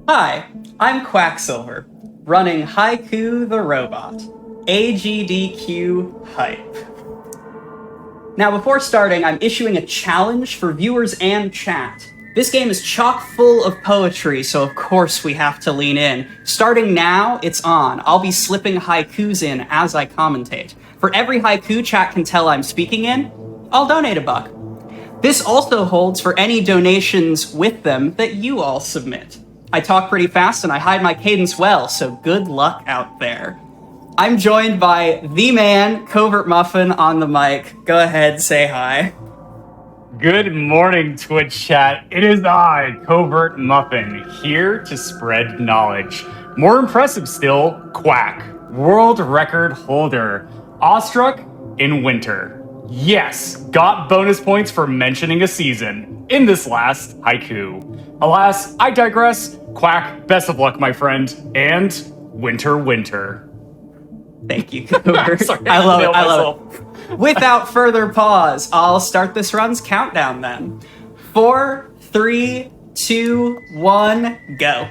Hi, I'm Quacksilver, running Haiku the Robot, AGDQ Hype. Now, before starting, I'm issuing a challenge for viewers and chat. This game is chock full of poetry, so of course we have to lean in. Starting now, it's on. I'll be slipping haikus in as I commentate. For every haiku chat can tell I'm speaking in, I'll donate $1. This also holds for any donations with them that you all submit. I talk pretty fast and I hide my cadence well, so good luck out there. I'm joined by the man, CovertMuffin, on the mic. Go ahead, say hi. Good morning, Twitch chat. It is I, CovertMuffin, here to spread knowledge. More impressive still, Quack, world record holder, awestruck in winter. Yes, got bonus points for mentioning a season in this last haiku. Alas, I digress. Quack, best of luck, my friend, and winter. Thank you, Covert. I love it. Without further pause, I'll start this run's countdown then. 4, 3, 2, 1, go.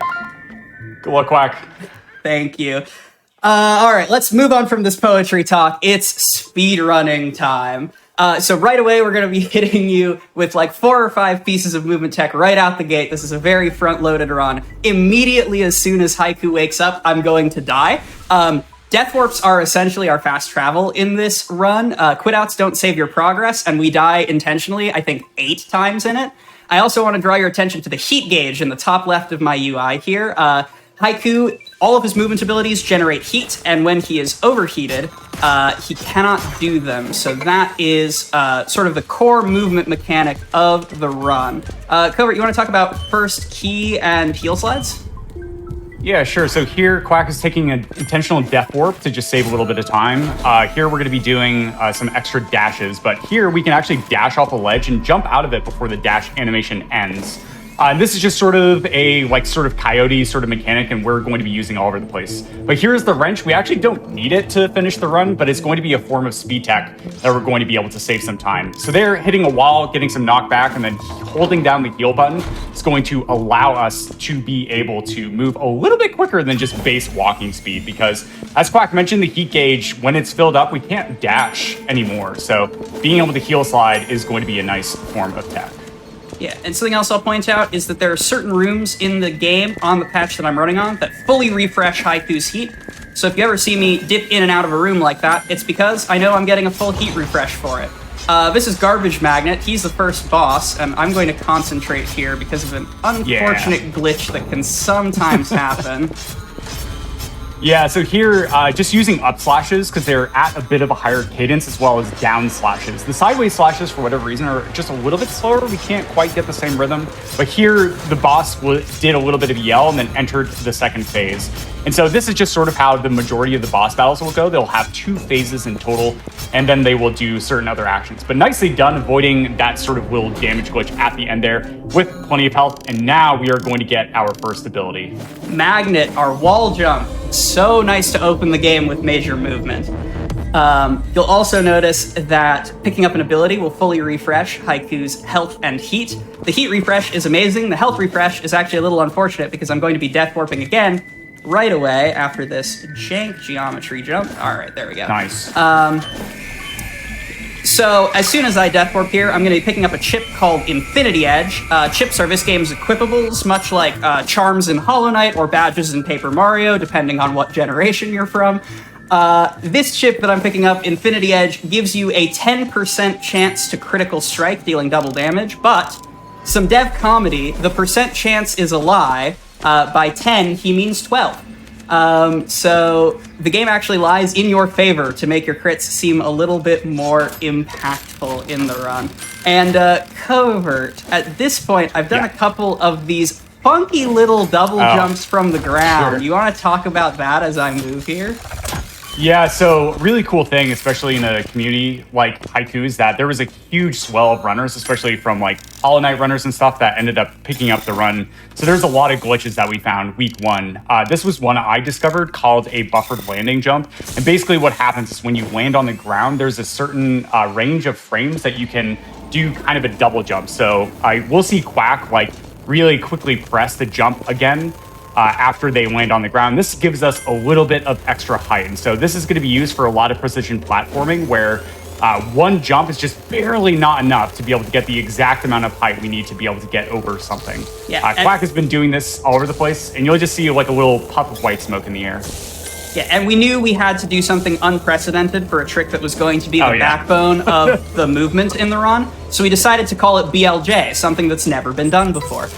Good luck, Quack. Thank you. All right, let's move on from this poetry talk. It's speedrunning time. So right away, we're going to be hitting you with like 4 or 5 pieces of movement tech right out the gate. This is a very front-loaded run. Immediately as soon as Haiku wakes up, I'm going to die. Death warps are essentially our fast travel in this run. Quitouts don't save your progress, and we die intentionally, I think, 8 times in it. I also want to draw your attention to the heat gauge in the top left of my UI here. Haiku, all of his movement abilities generate heat, and when he is overheated, he cannot do them. So that is sort of the core movement mechanic of the run. Covert, you want to talk about first key and heal slides? Yeah, sure. So here, Quack is taking an intentional death warp to just save a little bit of time. Here, we're going to be doing some extra dashes, but here we can actually dash off a ledge and jump out of it before the dash animation ends. This is just sort of a coyote sort of mechanic, and we're going to be using all over the place. But here's the wrench. We actually don't need it to finish the run, but it's going to be a form of speed tech that we're going to be able to save some time. So there, hitting a wall, getting some knockback, and then holding down the heal button is going to allow us to be able to move a little bit quicker than just base walking speed, because as Quack mentioned, the heat gauge, when it's filled up, we can't dash anymore. So being able to heal slide is going to be a nice form of tech. Yeah, and something else I'll point out is that there are certain rooms in the game on the patch that I'm running on that fully refresh Haiku's heat. So if you ever see me dip in and out of a room like that, it's because I know I'm getting a full heat refresh for it. This is Garbage Magnet. He's the first boss, and I'm going to concentrate here because of an unfortunate glitch that can sometimes happen. Yeah, so here, just using up slashes because they're at a bit of a higher cadence, as well as down slashes. The sideways slashes, for whatever reason, are just a little bit slower. We can't quite get the same rhythm. But here, the boss did a little bit of yell and then entered the second phase. And so this is just sort of how the majority of the boss battles will go. They'll have 2 phases in total, and then they will do certain other actions. But nicely done, avoiding that sort of little damage glitch at the end there with plenty of health. And now we are going to get our first ability. Magnet, our wall jump. So nice to open the game with major movement. You'll also notice that picking up an ability will fully refresh Haiku's health and heat. The heat refresh is amazing. The health refresh is actually a little unfortunate because I'm going to be death warping again right away after this jank geometry jump. All right, there we go. Nice. So as soon as I death warp here, I'm going to be picking up a chip called Infinity Edge. Chips are this game's equipables, much like charms in Hollow Knight or badges in Paper Mario, depending on what generation you're from. This chip that I'm picking up, Infinity Edge, gives you a 10% chance to critical strike, dealing double damage, but some dev comedy, the percent chance is a lie. By 10, he means 12. So the game actually lies in your favor to make your crits seem a little bit more impactful in the run. And Covert, at this point, I've done a couple of these funky little double jumps from the ground. Sure. You want to talk about that as I move here? Yeah, so really cool thing, especially in a community like Haiku, is that there was a huge swell of runners, especially from like Hollow Knight runners and stuff that ended up picking up the run. So there's a lot of glitches that we found week 1. This was one I discovered called a buffered landing jump. And basically what happens is when you land on the ground, there's a certain range of frames that you can do kind of a double jump. So I will see Quack like really quickly press the jump again after they land on the ground. This gives us a little bit of extra height. And so this is going to be used for a lot of precision platforming where one jump is just barely not enough to be able to get the exact amount of height we need to be able to get over something. Yeah, Quack has been doing this all over the place, and you'll just see like a little puff of white smoke in the air. Yeah, and we knew we had to do something unprecedented for a trick that was going to be the backbone of the movement in the run. So we decided to call it BLJ, something that's never been done before.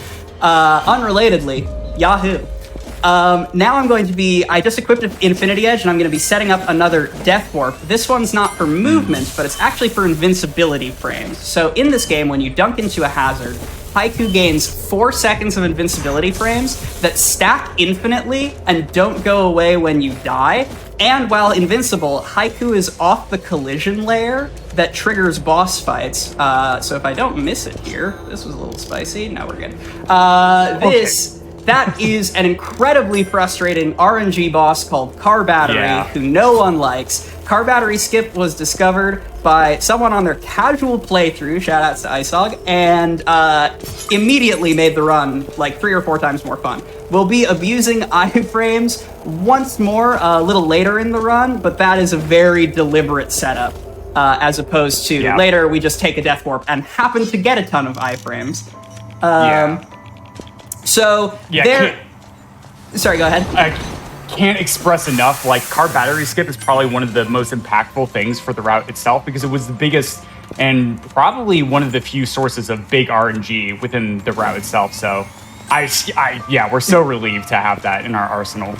Unrelatedly, Yahoo! Now I'm going to be, I just equipped Infinity Edge, and I'm going to be setting up another Death Warp. This one's not for movement, but it's actually for invincibility frames. So in this game, when you dunk into a hazard, Haiku gains 4 seconds of invincibility frames that stack infinitely and don't go away when you die. And while invincible, Haiku is off the collision layer that triggers boss fights. So if I don't miss it here, this was a little spicy. No, we're good. That is an incredibly frustrating RNG boss called Car Battery, who no one likes. Car Battery Skip was discovered by someone on their casual playthrough, shoutouts to IceHog, and immediately made the run like 3 or 4 times more fun. We'll be abusing iframes once more a little later in the run, but that is a very deliberate setup, as opposed to later we just take a Death Warp and happen to get a ton of iframes. So sorry, go ahead. I can't express enough, like, Car Battery Skip is probably one of the most impactful things for the route itself because it was the biggest and probably one of the few sources of big RNG within the route itself. So we're so relieved to have that in our arsenal.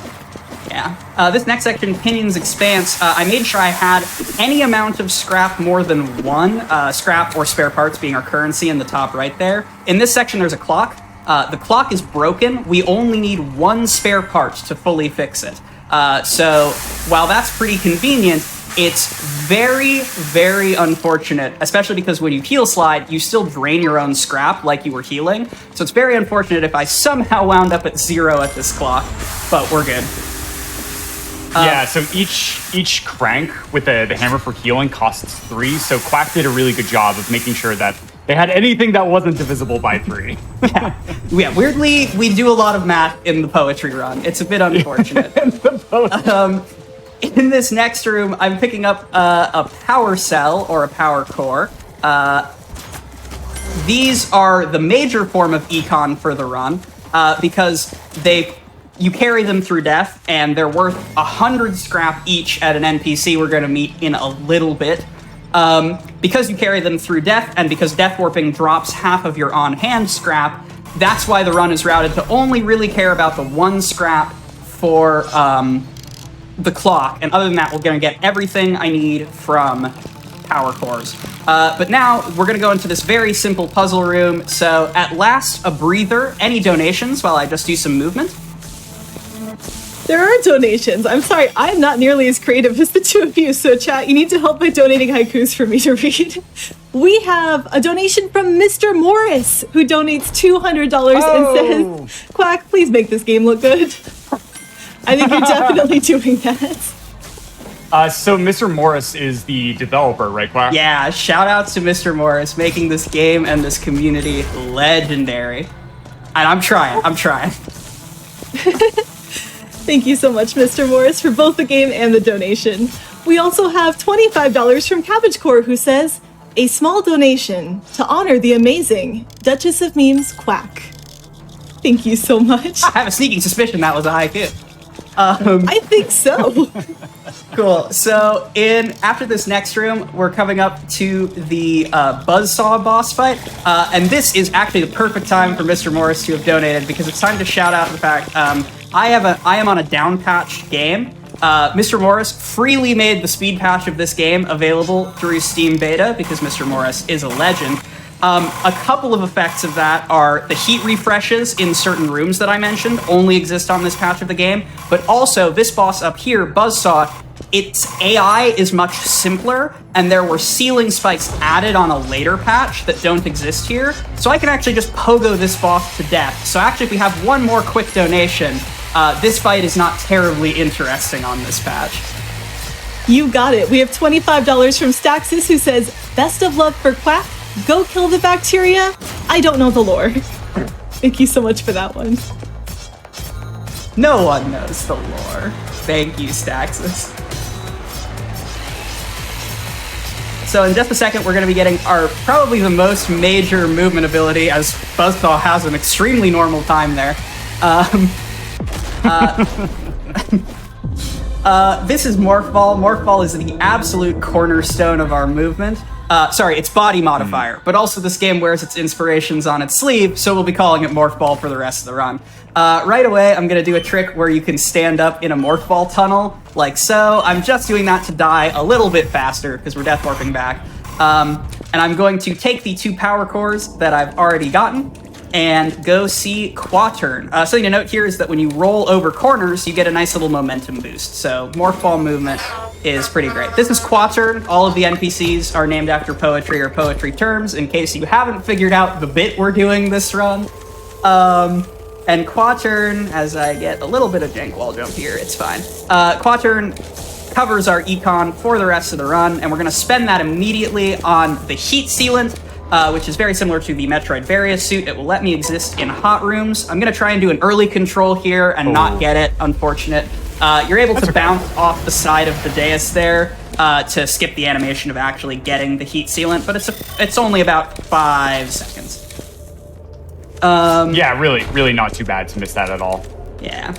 Yeah. This next section, Pinion's Expanse, I made sure I had any amount of scrap more than 1, scrap or spare parts being our currency in the top right there. In this section, there's a clock. The clock is broken. We only need 1 spare part to fully fix it. So while that's pretty convenient, it's very, very unfortunate, especially because when you heal slide, you still drain your own scrap like you were healing. So it's very unfortunate if I somehow wound up at 0 at this clock, but we're good. So each crank with the hammer for healing costs 3, so Quack did a really good job of making sure that they had anything that wasn't divisible by 3. Yeah, weirdly, we do a lot of math in the poetry run. It's a bit unfortunate. In this next room, I'm picking up a power cell or a power core. These are the major form of econ for the run because you carry them through death, and they're worth 100 scrap each at an NPC we're going to meet in a little bit. Because you carry them through death, and because death warping drops half of your on-hand scrap, that's why the run is routed to only really care about the 1 scrap for the clock. And other than that, we're going to get everything I need from power cores. But now we're going to go into this very simple puzzle room. So at last, a breather. Any donations while I just do some movement? There are donations. I'm sorry, I'm not nearly as creative as the 2 of you, so chat, you need to help by donating haikus for me to read. We have a donation from Mr. Morris, who donates $200 and says, Quack, please make this game look good. I think you're definitely doing that. So Mr. Morris is the developer, right, Quack? Yeah, shout out to Mr. Morris, making this game and this community legendary. And I'm trying. Thank you so much, Mr. Morris, for both the game and the donation. We also have $25 from Cabbage Core, who says, a small donation to honor the amazing Duchess of Memes, Quack. Thank you so much. I have a sneaking suspicion that was a haiku. I think so. Cool. So after this next room, we're coming up to the Buzzsaw boss fight. And this is actually the perfect time for Mr. Morris to have donated, because it's time to shout out the fact I am on a down-patched game. Mr. Morris freely made the speed patch of this game available through Steam Beta, because Mr. Morris is a legend. A couple of effects of that are the heat refreshes in certain rooms that I mentioned only exist on this patch of the game, but also this boss up here, Buzzsaw, its AI is much simpler, and there were ceiling spikes added on a later patch that don't exist here, so I can actually just pogo this boss to death. So actually, if we have one more quick donation, this fight is not terribly interesting on this patch. You got it. We have $25 from Staxis, who says, best of luck for Quack. Go kill the bacteria. I don't know the lore. Thank you so much for that one. No one knows the lore. Thank you, Staxis. So in just a second, we're going to be getting our probably the most major movement ability, as Buzzsaw has an extremely normal time there. This is Morph Ball. Morph Ball is the absolute cornerstone of our movement. Sorry, it's body modifier, but also this game wears its inspirations on its sleeve, so we'll be calling it Morph Ball for the rest of the run. Right away, I'm going to do a trick where you can stand up in a Morph Ball tunnel, like so. I'm just doing that to die a little bit faster, because we're death warping back. And I'm going to take the 2 power cores that I've already gotten, and go see Quaturn. Something to note here is that when you roll over corners, you get a nice little momentum boost. So Morph Ball movement is pretty great. This is Quaturn. All of the NPCs are named after poetry or poetry terms, in case you haven't figured out the bit we're doing this run. And Quaturn, as I get a little bit of jank wall jump here, it's fine. Quaturn covers our econ for the rest of the run, and we're going to spend that immediately on the heat sealant, which is very similar to the Metroid Various suit. It will let me exist in hot rooms. I'm going to try and do an early control here and not get it, unfortunate. You're able to bounce off the side of the dais there to skip the animation of actually getting the heat sealant, but it's only about 5 seconds. Yeah, really not too bad to miss that at all. Yeah.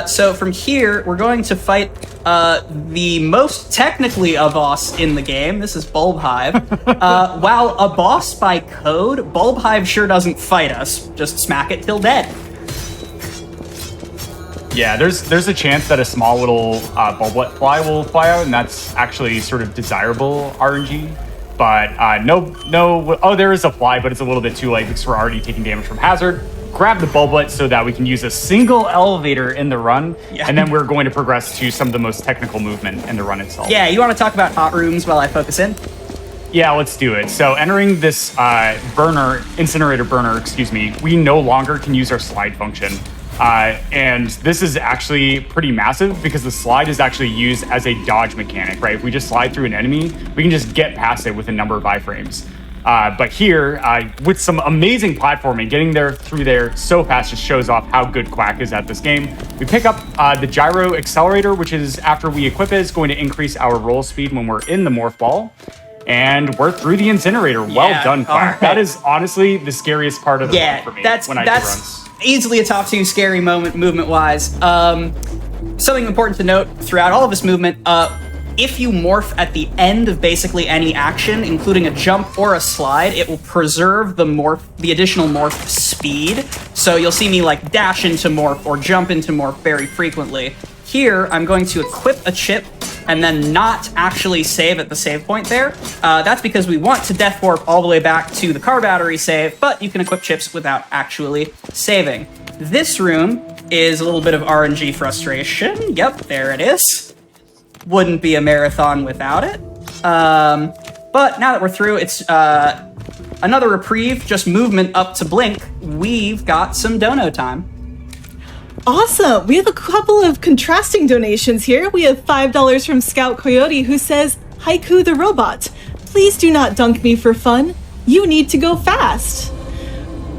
So from here, we're going to fight the most technically a boss in the game. This is Bulbhive. While a boss by code, Bulbhive sure doesn't fight us. Just smack it till dead. Yeah, there's a chance that a small little Bulblet fly will fly out, and that's actually sort of desirable RNG. But no, oh, there is a fly, but it's a little bit too late because we're already taking damage from Hazard. Grab the Bulblet so that we can use a single elevator in the run, and then we're going to progress to some of the most technical movement in the run itself. Yeah, you want to talk about hot rooms while I focus in? Yeah, let's do it. So entering this incinerator burner, we no longer can use our slide function. And this is actually pretty massive because the slide is actually used as a dodge mechanic, right? If we just slide through an enemy, we can just get past it with a number of iframes. But here, with some amazing platforming, getting through there so fast just shows off how good Quack is at this game. We pick up the gyro accelerator, which is, after we equip it, is going to increase our roll speed when we're in the morph ball. And we're through the incinerator. Well done, Quack. Right. That is honestly the scariest part of the run for me when I do runs. Easily a top 2 scary moment, movement-wise. Something important to note throughout all of this movement, if you morph at the end of basically any action, including a jump or a slide, it will preserve the additional morph speed. So you'll see me like dash into morph or jump into morph very frequently. Here, I'm going to equip a chip and then not actually save at the save point there. That's because we want to death warp all the way back to the car battery save, but you can equip chips without actually saving. This room is a little bit of RNG frustration. Yep, there it is. Wouldn't be a marathon without it. But now that we're through, it's another reprieve, just movement up to blink. We've got some dono time. Awesome. We have a couple of contrasting donations here. We have $5 from Scout Coyote, who says, Haiku the robot, please do not dunk me for fun. You need to go fast.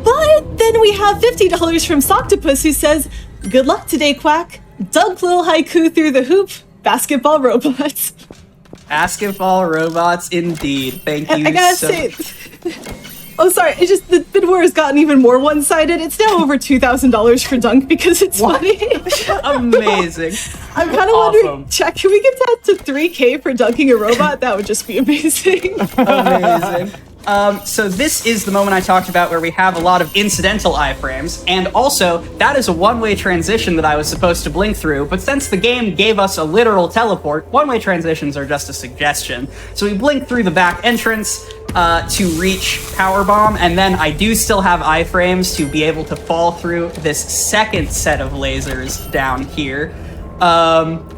But then we have $50 from Soctopus, who says, good luck today, Quack. Dunk little Haiku through the hoop. Basketball robots. Basketball robots, indeed. Thank you. I gotta say, oh, sorry. It's just the bid war has gotten even more one-sided. It's now over $2,000 for dunk because it's funny. Amazing. I'm kind of wondering, Jack, can we get that to 3K for dunking a robot? That would just be amazing. Amazing. So this is the moment I talked about where we have a lot of incidental iframes, and also that is a one-way transition that I was supposed to blink through, but since the game gave us a literal teleport, one-way transitions are just a suggestion. So we blink through the back entrance to reach Power Bomb, and then I do still have iframes to be able to fall through this second set of lasers down here.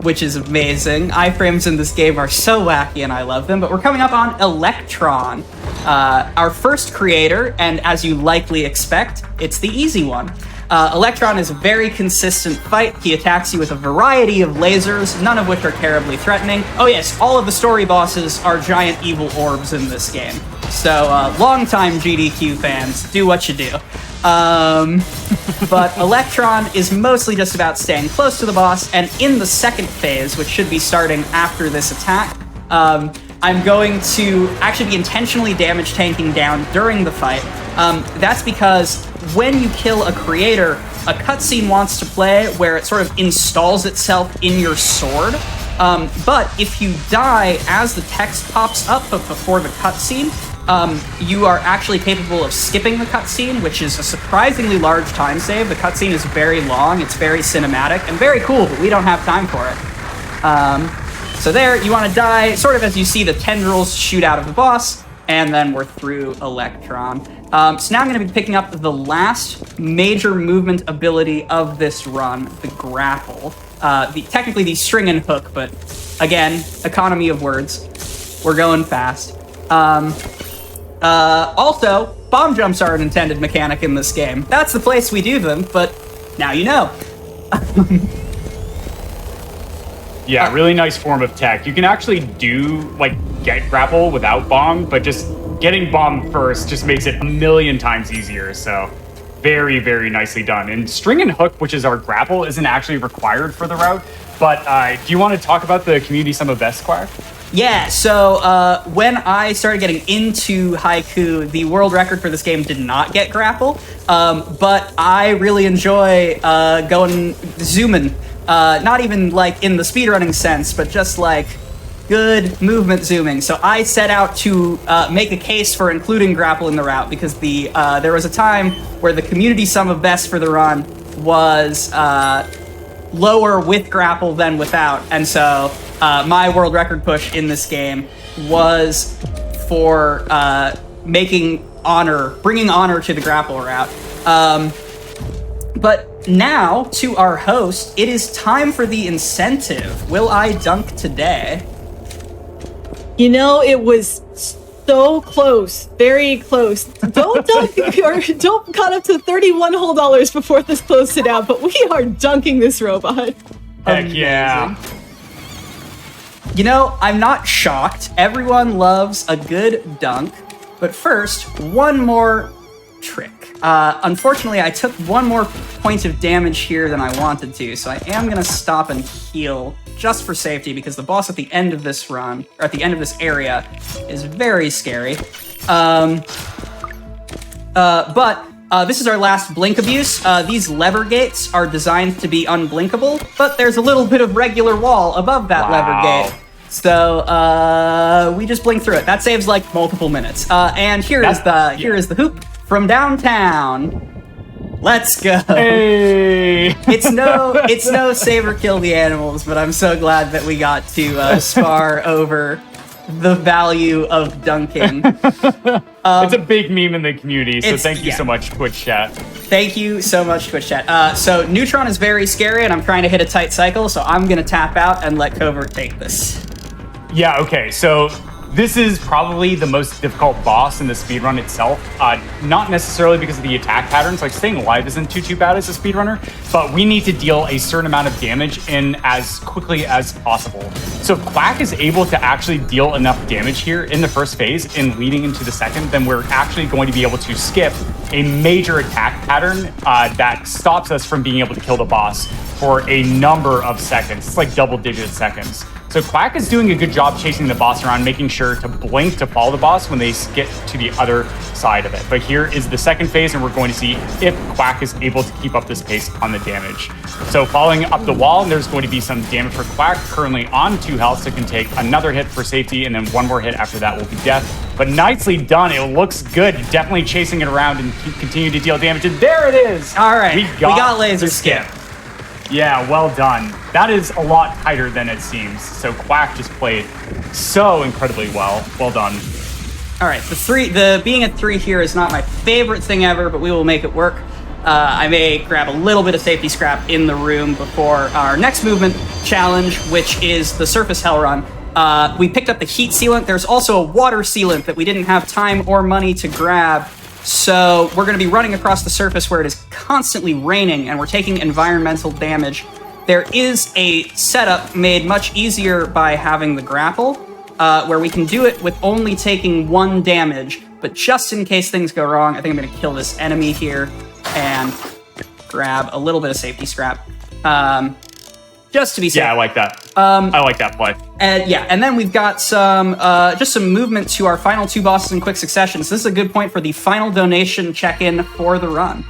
Which is amazing. Iframes in this game are so wacky and I love them, but we're coming up on Electron, our first creator, and as you likely expect, it's the easy one. Electron is a very consistent fight. He attacks you with a variety of lasers, none of which are terribly threatening. Oh yes, all of the story bosses are giant evil orbs in this game. So, longtime GDQ fans, do what you do. But Electron is mostly just about staying close to the boss, and in the second phase, which should be starting after this attack, I'm going to actually be intentionally damage tanking down during the fight. That's because when you kill a creator, a cutscene wants to play where it sort of installs itself in your sword. But if you die as the text pops up before the cutscene, you are actually capable of skipping the cutscene, which is a surprisingly large time save. The cutscene is very long, it's very cinematic, and very cool, but we don't have time for it. So there, you want to die sort of as you see the tendrils shoot out of the boss, and then we're through Electron. So now I'm going to be picking up the last major movement ability of this run, the grapple. Technically the string and hook, but again, economy of words. We're going fast. Also, bomb jumps are an intended mechanic in this game. That's the place we do them, but now you know. Yeah, really nice form of tech. You can actually do, get grapple without bomb, but just getting bomb first just makes it a million times easier, so very, very nicely done. And string and hook, which is our grapple, isn't actually required for the route, but do you want to talk about the community some of best, Quack? Yeah, so when I started getting into Haiku, the world record for this game did not get grapple, but I really enjoy going zooming. Not even in the speedrunning sense, but just good movement zooming. So I set out to make a case for including grapple in the route because there was a time where the community sum of best for the run was lower with grapple than without, and so my world record push in this game was for bringing honor to the grapple route. But now, to our host, it is time for the incentive. Will I dunk today? You know, it was so close, very close. Don't dunk or don't cut up to 31 whole dollars before this closed it out, but we are dunking this robot. Heck yeah. You know, I'm not shocked. Everyone loves a good dunk. But first, one more trick. Unfortunately, I took one more point of damage here than I wanted to, so I am going to stop and heal just for safety because the boss at the end of this run, or at the end of this area, is very scary. But this is our last blink abuse. These lever gates are designed to be unblinkable, but there's a little bit of regular wall above that lever gate. So we just blink through it. That saves multiple minutes. And here is the hoop from downtown. Let's go. Hey. It's no save or kill the animals, but I'm so glad that we got to spar over the value of dunking. It's a big meme in the community, so thank you so much, Twitch chat. Thank you so much, Twitch chat. So Neutron is very scary, and I'm trying to hit a tight cycle, so I'm going to tap out and let Covert take this. Yeah, okay, so this is probably the most difficult boss in the speedrun itself. Not necessarily because of the attack patterns, staying alive isn't too bad as a speedrunner, but we need to deal a certain amount of damage in as quickly as possible. So if Quack is able to actually deal enough damage here in the first phase and leading into the second, then we're actually going to be able to skip a major attack pattern that stops us from being able to kill the boss for a number of seconds. It's double-digit seconds. So Quack is doing a good job chasing the boss around, making sure to blink to follow the boss when they get to the other side of it. But here is the second phase, and we're going to see if Quack is able to keep up this pace on the damage. So following up the wall, there's going to be some damage for Quack, currently on 2 health, so can take another hit for safety, and then one more hit after that will be death. But nicely done. It looks good. Definitely chasing it around and continue to deal damage. And there it is. All right. We got laser skip. Yeah, well done. That is a lot tighter than it seems. So Quack just played so incredibly well. Well done. All right, the being at 3 here is not my favorite thing ever, but we will make it work. I may grab a little bit of safety scrap in the room before our next movement challenge, which is the surface hell run. We picked up the heat sealant. There's also a water sealant that we didn't have time or money to grab So we're going to be running across the surface where it is constantly raining and we're taking environmental damage. There is a setup made much easier by having the grapple, where we can do it with only taking 1 damage. But just in case things go wrong, I think I'm going to kill this enemy here and grab a little bit of safety scrap. Just to be safe. Yeah, I like that. I like that play. And then we've got some just some movement to our final 2 bosses in quick succession. So this is a good point for the final donation check-in for the run.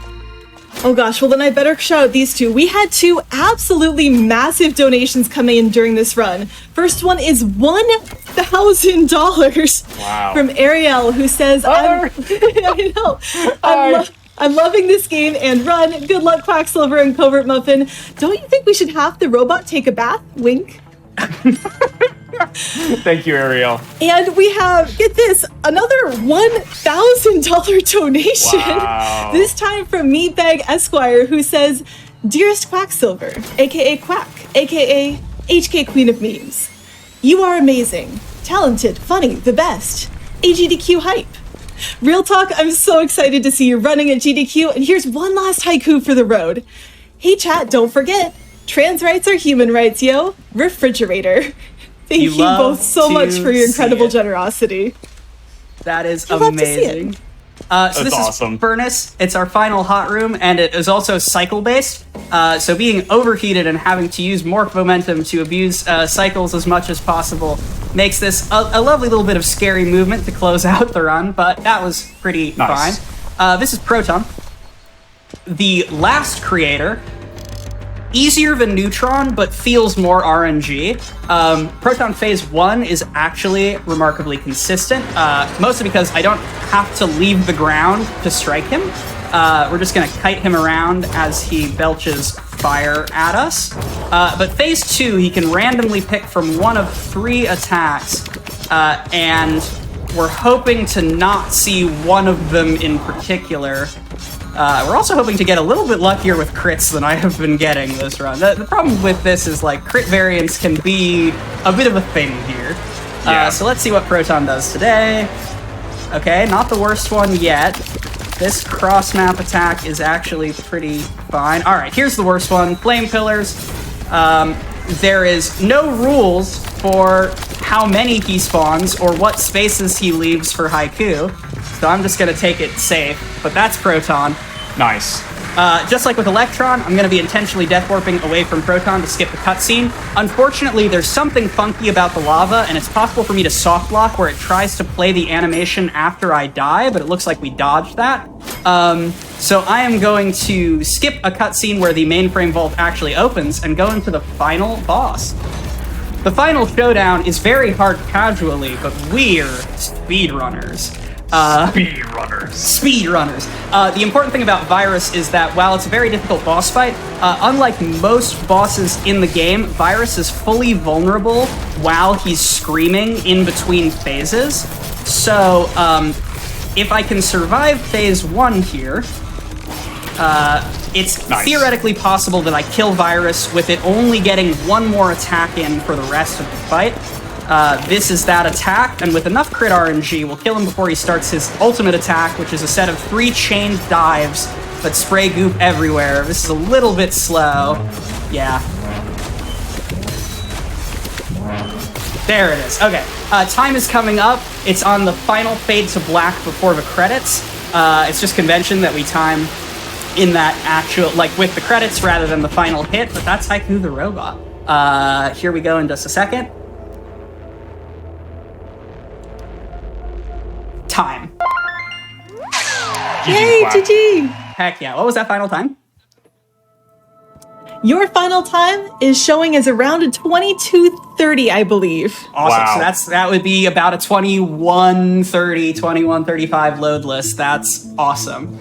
Oh gosh, well then I better shout out these 2. We had 2 absolutely massive donations coming in during this run. First one is $1,000 from Ariel, who says, I know, I'm loving this game and run. Good luck, Quacksilver and CovertMuffin. Don't you think we should have the robot take a bath? Wink. Thank you, Ariel. And we have, get this, another $1,000 donation. Wow. This time from Meatbag Esquire, who says, Dearest Quacksilver, aka Quack, aka HK Queen of Memes, you are amazing, talented, funny, the best. AGDQ hype. Real talk, I'm so excited to see you running at GDQ, and here's one last haiku for the road. Hey chat, don't forget, trans rights are human rights, yo. Refrigerator. Thank you both so much for your incredible generosity. That is amazing. So this awesome. is Furnace. It's our final hot room, and it is also cycle-based. So being overheated and having to use morph momentum to abuse cycles as much as possible makes this a lovely little bit of scary movement to close out the run, but that was pretty fine. This is Proton, the last creator. Easier than Neutron, but feels more RNG. Proton Phase 1 is actually remarkably consistent, mostly because I don't have to leave the ground to strike him. We're just gonna kite him around as he belches fire at us. But Phase 2, he can randomly pick from one of 3 attacks, and we're hoping to not see one of them in particular. We're also hoping to get a little bit luckier with crits than I have been getting this run. The problem with this is, like, crit variance can be a bit of a thing here. So let's see what Proton does today. Okay, not the worst one yet. This cross-map attack is actually pretty fine. All right, here's the worst one. Flame Pillars. There is no rules for how many he spawns or what spaces he leaves for Haiku. So I'm just going to take it safe, but that's Proton. Nice. Just like with Electron, I'm going to be intentionally death warping away from Proton to skip the cutscene. Unfortunately, there's something funky about the lava, and it's possible for me to soft lock where it tries to play the animation after I die, but it looks like we dodged that. So I am going to skip a cutscene where the mainframe vault actually opens and go into the final boss. The final showdown is very hard casually, but we're speedrunners. Speedrunners. The important thing about Virus is that while it's a very difficult boss fight, unlike most bosses in the game, Virus is fully vulnerable while he's screaming in between phases. So, if I can survive phase 1 here, it's theoretically possible that I kill Virus with it only getting 1 more attack in for the rest of the fight. This is that attack, and with enough crit RNG, we'll kill him before he starts his ultimate attack, which is a set of 3 chained dives that spray goop everywhere. This is a little bit slow. Yeah. There it is. Okay. Time is coming up. It's on the final fade to black before the credits. It's just convention that we time in that actual, like, with the credits rather than the final hit, but that's Haiku the robot. Here we go in just a second. Time. Yay, GG! Heck yeah. What was that final time? Your final time is showing as around a 22:30, I believe. Awesome. Wow. So that would be about a 21:30, 21:35 load list. That's awesome.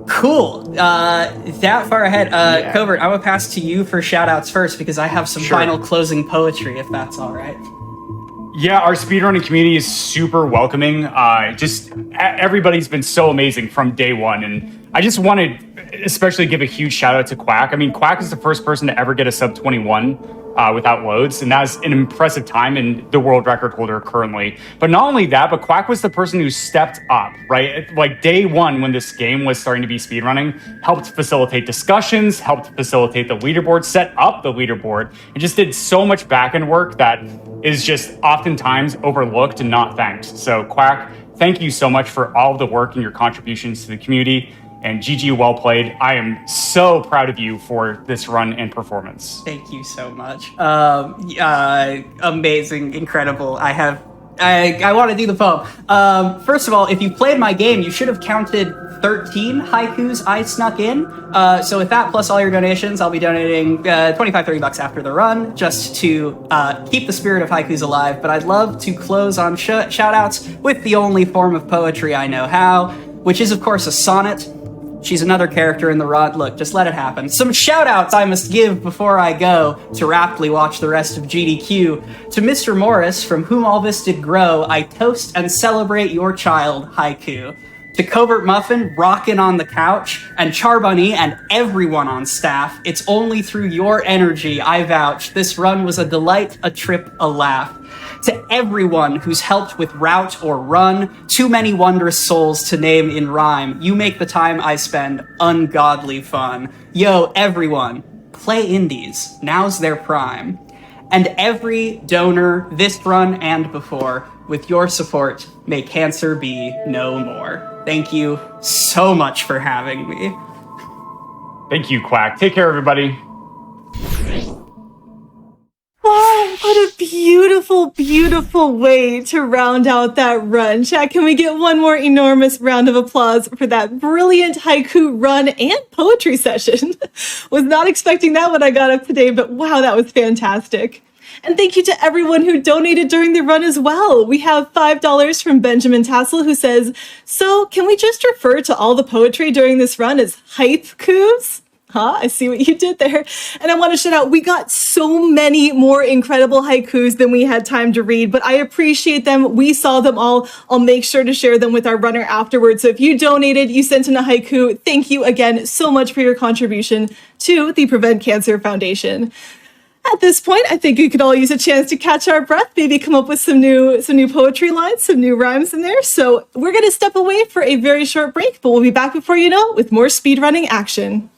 Cool. That far ahead. Covert, I will pass to you for shout outs first because I have some final closing poetry, if that's all right. Yeah, our speedrunning community is super welcoming. Just everybody's been so amazing from day one. And I just wanted especially give a huge shout out to Quack. I mean, Quack is the first person to ever get a sub 21 without loads, and that's an impressive time and the world record holder currently. But not only that, but Quack was the person who stepped up, right? Like day one when this game was starting to be speedrunning, helped facilitate discussions, helped facilitate the leaderboard, set up the leaderboard, and just did so much back-end work that is just oftentimes overlooked and not thanked. So Quack, thank you so much for all of the work and your contributions to the community. And GG, well played. I am so proud of you for this run and performance. Thank you so much. Amazing, incredible. I want to do the poem. First of all, if you played my game, you should have counted 13 haikus I snuck in. So with that, plus all your donations, I'll be donating 25, 30 bucks after the run, just to keep the spirit of haikus alive. But I'd love to close on shout-outs with the only form of poetry I know how, which is, of course, a sonnet. She's another character in the rod. Look, just let it happen. Some shout-outs I must give before I go to raptly watch the rest of GDQ. To Mr. Morris, from whom all this did grow, I toast and celebrate your child, Haiku. To CovertMuffin, rockin' on the couch, and Charbunny and everyone on staff, it's only through your energy I vouch. This run was a delight, a trip, a laugh. To everyone who's helped with route or run, too many wondrous souls to name in rhyme, you make the time I spend ungodly fun. Yo, everyone, play indies, now's their prime. And every donor, this run and before, with your support, may cancer be no more. Thank you so much for having me. Thank you, Quack. Take care, everybody. Wow, what a beautiful, beautiful way to round out that run. Chat, can we get one more enormous round of applause for that brilliant haiku run and poetry session? Was not expecting that when I got up today, but wow, that was fantastic. And thank you to everyone who donated during the run as well. We have $5 from Benjamin Tassel, who says, so can we just refer to all the poetry during this run as haikus? I see what you did there. And I want to shout out, we got so many more incredible haikus than we had time to read, but I appreciate them. We saw them all. I'll make sure to share them with our runner afterwards. So if you donated, you sent in a haiku, thank you again so much for your contribution to the Prevent Cancer Foundation. At this point, I think we could all use a chance to catch our breath, maybe come up with some new poetry lines, some new rhymes in there. So we're going to step away for a very short break, but we'll be back before you know with more speedrunning action.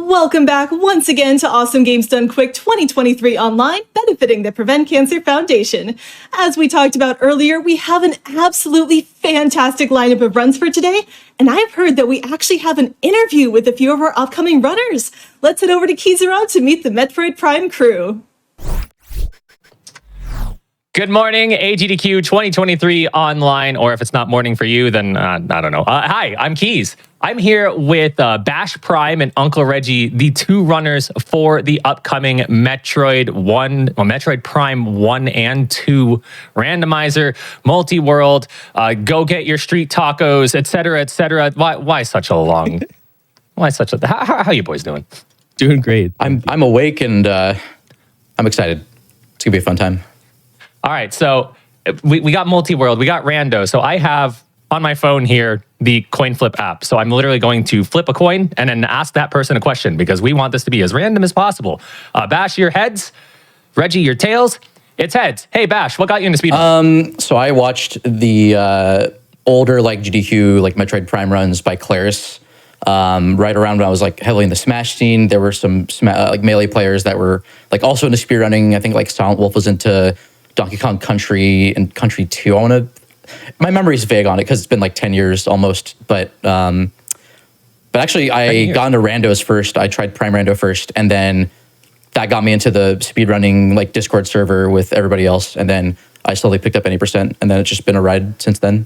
Welcome back once again to Awesome Games Done Quick 2023 Online, benefiting the Prevent Cancer Foundation. As we talked about earlier, we have an absolutely fantastic lineup of runs for today, and I've heard that we actually have an interview with a few of our upcoming runners. Let's head over to Keizaron to meet the Metroid Prime crew. Good morning, AGDQ 2023 Online, or if it's not morning for you, then I don't know. Hi, I'm Keys. I'm here with BashPrime and UncleReggie, the two runners for the upcoming Metroid Prime 1 and 2 randomizer, multi-world, go get your street tacos, etc., etc. Why such a long... How you boys doing? Doing great. I'm awake and I'm excited. It's gonna be a fun time. All right, so we got multi-world, we got rando. So I have on my phone here the coin flip app. So I'm literally going to flip a coin and then ask that person a question because we want this to be as random as possible. Bash, your heads. Reggie, your tails. It's heads. Hey, Bash, what got you into speed? So I watched the older GDQ Metroid Prime runs by Claris. Right around when I was heavily in the Smash scene. There were some melee players that were also into speedrunning. I think Silent Wolf was into Donkey Kong Country and Country 2. My memory's vague on it because it's been 10 years almost. But actually, I got into randos first. I tried Prime Rando first, and then that got me into the speedrunning Discord server with everybody else. And then I slowly picked up any percent, and then it's just been a ride since then.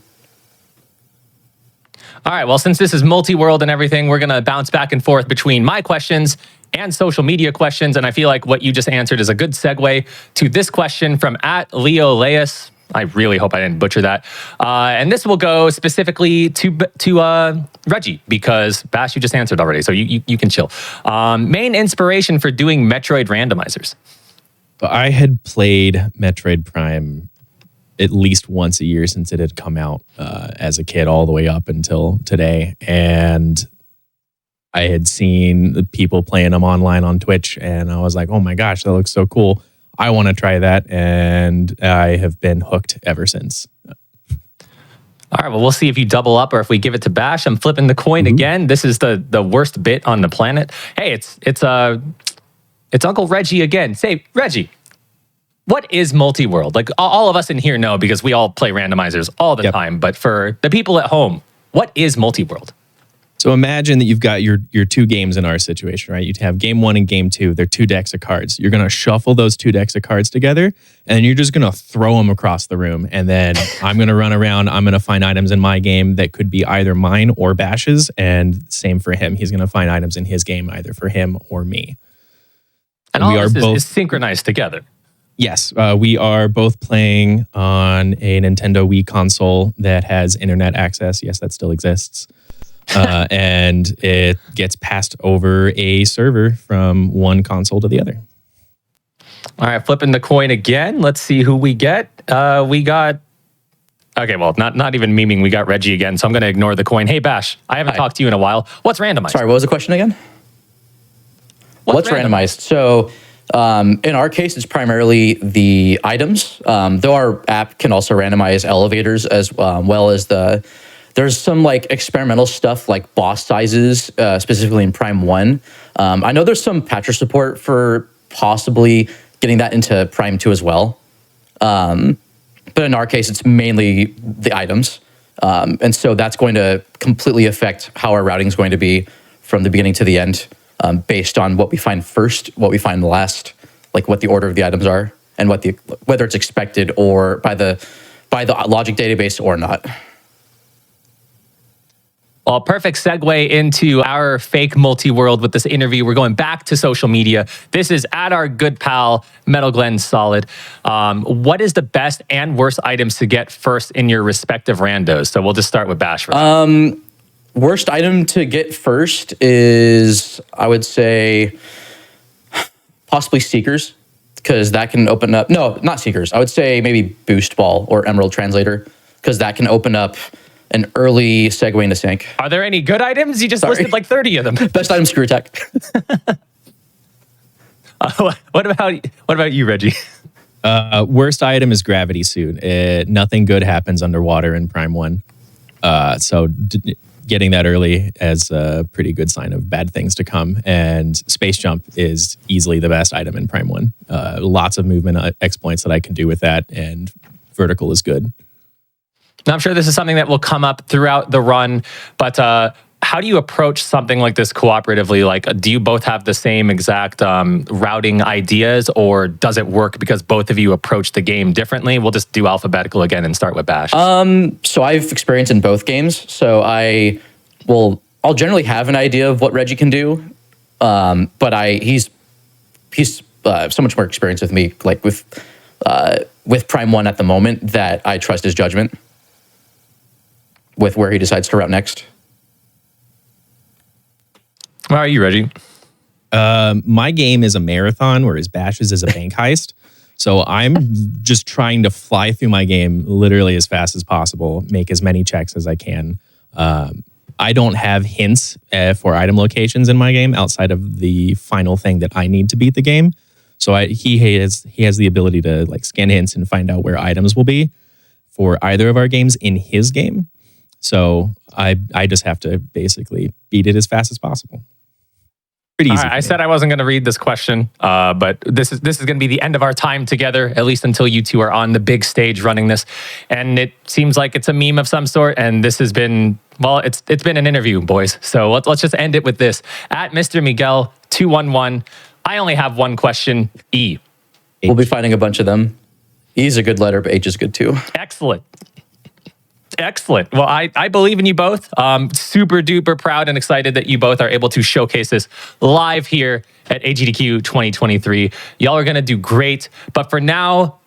All right, well, since this is multi-world and everything, we're going to bounce back and forth between my questions and social media questions. And I feel like what you just answered is a good segue to this question from @LeoLeus. I really hope I didn't butcher that. And this will go specifically to Reggie, because Bash, you just answered already, so you can chill. Main inspiration for doing Metroid randomizers? I had played Metroid Prime at least once a year since it had come out as a kid all the way up until today. And I had seen the people playing them online on Twitch, and I was like, oh my gosh, that looks so cool. I want to try that, and I have been hooked ever since. All right, well, we'll see if you double up or if we give it to Bash. I'm flipping the coin again. This is the worst bit on the planet. Hey, it's Uncle Reggie again. Say, Reggie, what is multi-world? All of us in here know because we all play randomizers all the time. But for the people at home, what is multi-world? So imagine that you've got your two games in our situation, right? You'd have game 1 and game 2. They're 2 decks of cards. You're going to shuffle those 2 decks of cards together, and you're just going to throw them across the room. And then I'm going to run around. I'm going to find items in my game that could be either mine or Bash's, and same for him. He's going to find items in his game either for him or me. And all this is synchronized together. Yes, we are both playing on a Nintendo Wii console that has internet access. Yes, that still exists. And it gets passed over a server from one console to the other. All right, flipping the coin again. Let's see who we get. We got... Okay, well, not even memeing. We got Reggie again, so I'm going to ignore the coin. Hey, Bash, I haven't talked to you in a while. What's randomized? Sorry, what was the question again? What's randomized? So in our case, it's primarily the items, though our app can also randomize elevators as well as there's some experimental stuff like boss sizes, specifically in Prime 1. I know there's some patcher support for possibly getting that into Prime 2 as well. But in our case, it's mainly the items. And so that's going to completely affect how our routing is going to be from the beginning to the end, based on what we find first, what we find last, what the order of the items are, and whether it's expected or by the logic database or not. Well, perfect segue into our fake multi-world with this interview. We're going back to social media. This is at our good pal, Metal Glenn Solid. What is the best and worst items to get first in your respective randos? So we'll just start with Bash. Worst item to get first is, I would say, possibly Seekers, because that can open up... No, not Seekers. I would say maybe Boost Ball or Emerald Translator, because that can open up an early segue into sync. Are there any good items? You just listed 30 of them. Best item, Screw Attack. What about you, Reggie? Worst item is Gravity Suit. Nothing good happens underwater in Prime 1. So getting that early as a pretty good sign of bad things to come. And Space Jump is easily the best item in Prime 1. Lots of movement exploits that I can do with that, and vertical is good. Now, I'm sure this is something that will come up throughout the run, but how do you approach something like this cooperatively? Like, do you both have the same exact routing ideas, or does it work because both of you approach the game differently? We'll just do alphabetical again and start with Bash. So I've experienced in both games. So I'll generally have an idea of what Reggie can do, but he's so much more experienced with me, like with Prime 1 at the moment, that I trust his judgment with where he decides to route next. How are you, Reggie? My game is a marathon, whereas Bash's is a bank heist. So I'm just trying to fly through my game literally as fast as possible, make as many checks as I can. I don't have hints for item locations in my game outside of the final thing that I need to beat the game. So he has the ability to like scan hints and find out where items will be for either of our games in his game. So I just have to basically beat it as fast as possible. Pretty easy. All right, I said I wasn't going to read this question, but this is going to be the end of our time together, at least until you two are on the big stage running this. And it seems like it's a meme of some sort, and this has been, well, it's been an interview, boys. So let's just end it with this. At Mr. Miguel 211, I only have one question. E. We'll be finding a bunch of them. E is a good letter, but H is good too. Excellent. Excellent. Well, I believe in you both. Super duper proud and excited that you both are able to showcase this live here at AGDQ 2023. Y'all are going to do great. But for now,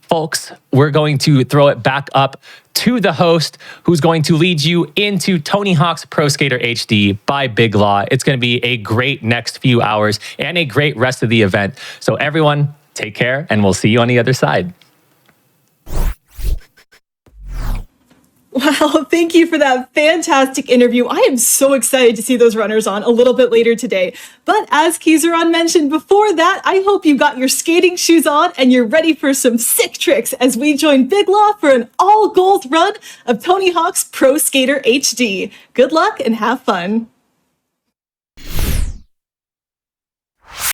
folks, we're going to throw it back up to the host, who's going to lead you into Tony Hawk's Pro Skater HD by Big Law. It's going to be a great next few hours and a great rest of the event. So everyone, take care, and we'll see you on the other side. Wow, thank you for that fantastic interview. I am so excited to see those runners on a little bit later today. But as Keizaron mentioned before that, I hope you got your skating shoes on and you're ready for some sick tricks as we join Big Law for an all-gold run of Tony Hawk's Pro Skater HD. Good luck and have fun.